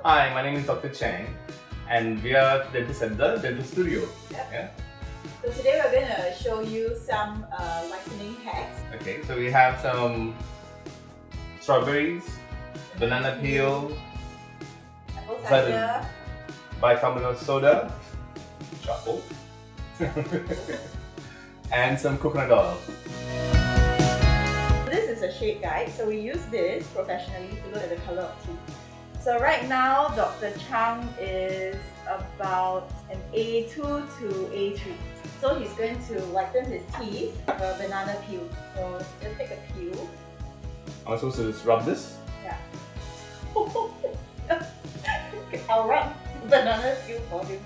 Hi, my name is Dr. Chang, and we are dentists at the dental studio. Yep. Yeah. So today we're going to show you some whitening hacks. Okay, so we have some strawberries, banana peel, Apple cider, cider, bicarbonate soda, charcoal, and some coconut oil. This is a shade guide, so we use this professionally to look at the color of teeth. So right now, Dr. Chang is about an A2 to A3. So he's going to whiten his teeth with a banana peel. So just take a peel. Am I supposed to just rub this? Yeah. Okay, I'll rub banana peel for him.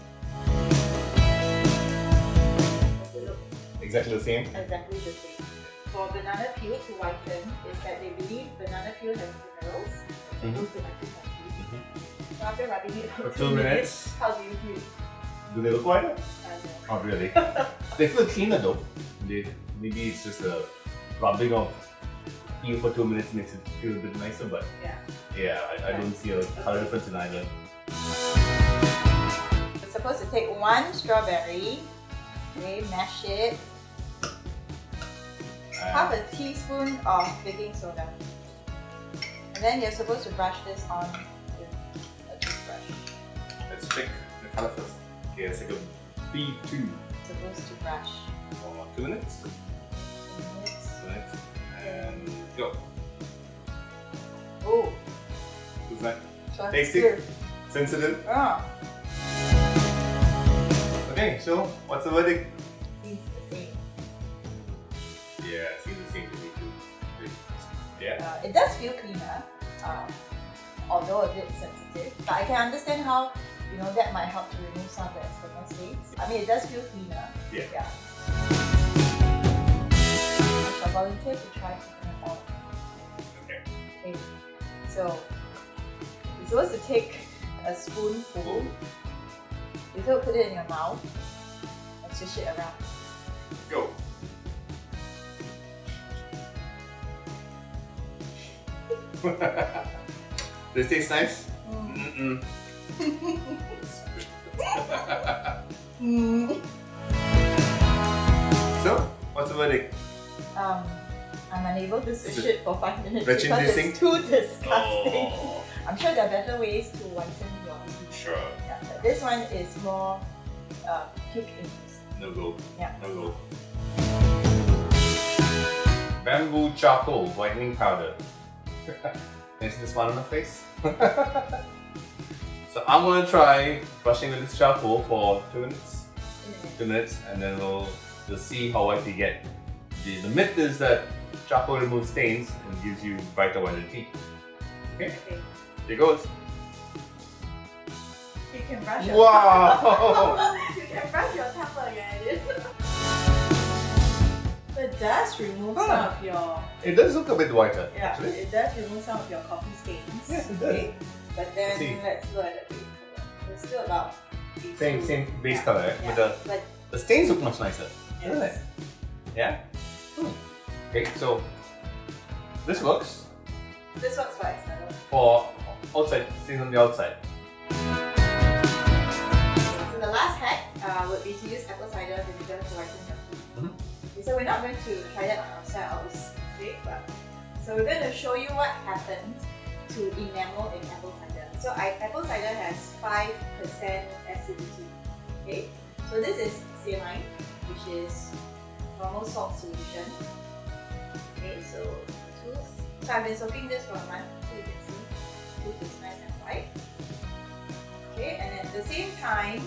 Okay, look. Exactly the same. Exactly the same. For banana peel to whiten is that they believe banana peel has minerals to whiten your teeth. So after rubbing it for 2 minutes, how do you feel? Do they look whiter? I know. Oh, really? They feel cleaner though. Maybe it's just a rubbing of peel for 2 minutes makes it feel a bit nicer, but Yeah. I don't see a color difference in either. You're supposed to take 1 strawberry, okay, mash it, half a teaspoon of baking soda, and then you're supposed to brush this on with a toothbrush. Let's check the color first. Okay, it's like a B2 Supposed to brush. for 2 minutes. 2 minutes. 2 minutes. And go. Oh, Who's that? so Tasty? good. Sensitive? Ah, Okay, so what's the verdict? seems the same. Yeah, seems the same to me too. Yeah. It does feel cleaner, although a bit sensitive. But I can understand how that might help to remove some of the external stains. I mean, it does feel cleaner. Yeah. I shall volunteer to try coconut oil. Okay. So you're supposed to take a spoonful. You supposed to put it in your mouth and swish it around. Go. Does it taste nice? Mm-mm. So, what's the verdict? I'm unable to swish it for 5 minutes Retching because dissing? it's too disgusting. Oh, I'm sure there are better ways to whiten your teeth. sure. Yeah, but this one is more puke induced. No go. Yeah. No go. Bamboo charcoal whitening powder. Is this one on the face? So I'm gonna try brushing with this charcoal for 2 minutes. 2 minutes, and then we'll see how white we get. The myth is that charcoal removes stains and gives you brighter whiter teeth. Okay, Okay. here goes. You can brush your Wow! You can brush your tongue again. It does remove some of your It does look a bit whiter, actually. it does remove some of your coffee stains. Yes, it does. Okay? But then See. let's look at the base color. It's still about Same base Yeah. color, right? Yeah. But But the stains look much nicer, yes. doesn't it? Yeah? Okay, so this works This works for external. for outside, stains on the outside. So the last hack would be to use apple cider vinegar to whiten your teeth. Okay, so we're not going to try that on ourselves, okay? So we're going to show you what happens to enamel in apple cider. So apple cider has 5% acidity. Okay, so this is saline, which is normal salt solution. Okay, so tooth. So I've been soaking this for a month, so you can see tooth is nice and white. Okay, and at the same time,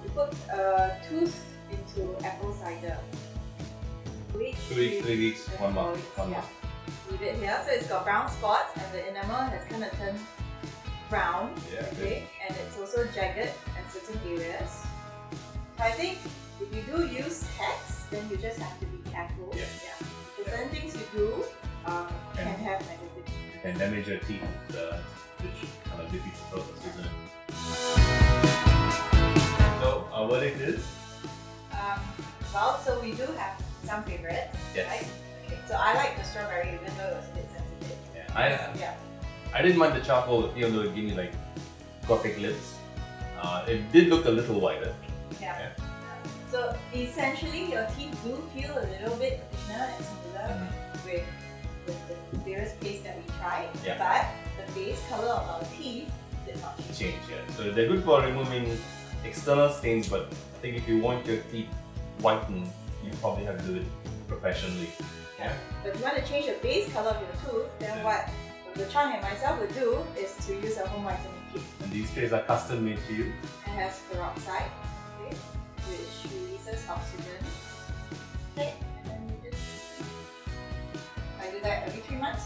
you put a tooth into apple cider. 2 weeks, 3 weeks, 1 month. 1 Yeah. month. Leave it here. So it's got brown spots and the enamel has kind of turned brown. Yeah, Okay, and it's also jagged in certain areas. So I think if you do use hacks, then you just have to be careful. Yeah. Because certain things you do can have negative. And damage your teeth, which kind of defeats the purpose, isn't it? So, our verdict is? Well, so we do have some favorites, Yes. right? Okay, so I like the strawberry even though it was a bit sensitive. Yeah. I didn't mind the charcoal, even though it gave me like Gothic lips. It did look a little whiter. Yeah. So essentially, your teeth do feel a little bit thinner and smoother with the various paste that we tried, but the base color of our teeth did not change. So they're good for removing external stains, but I think if you want your teeth whitened, you probably have to do it professionally. Yeah. But if you want to change the base color of your tooth, then what Dr. Chang and myself would do is to use a home whitening kit. And these trays are custom made to you. It has peroxide, okay, which releases oxygen. Okay, and then you just I do that every 3 months.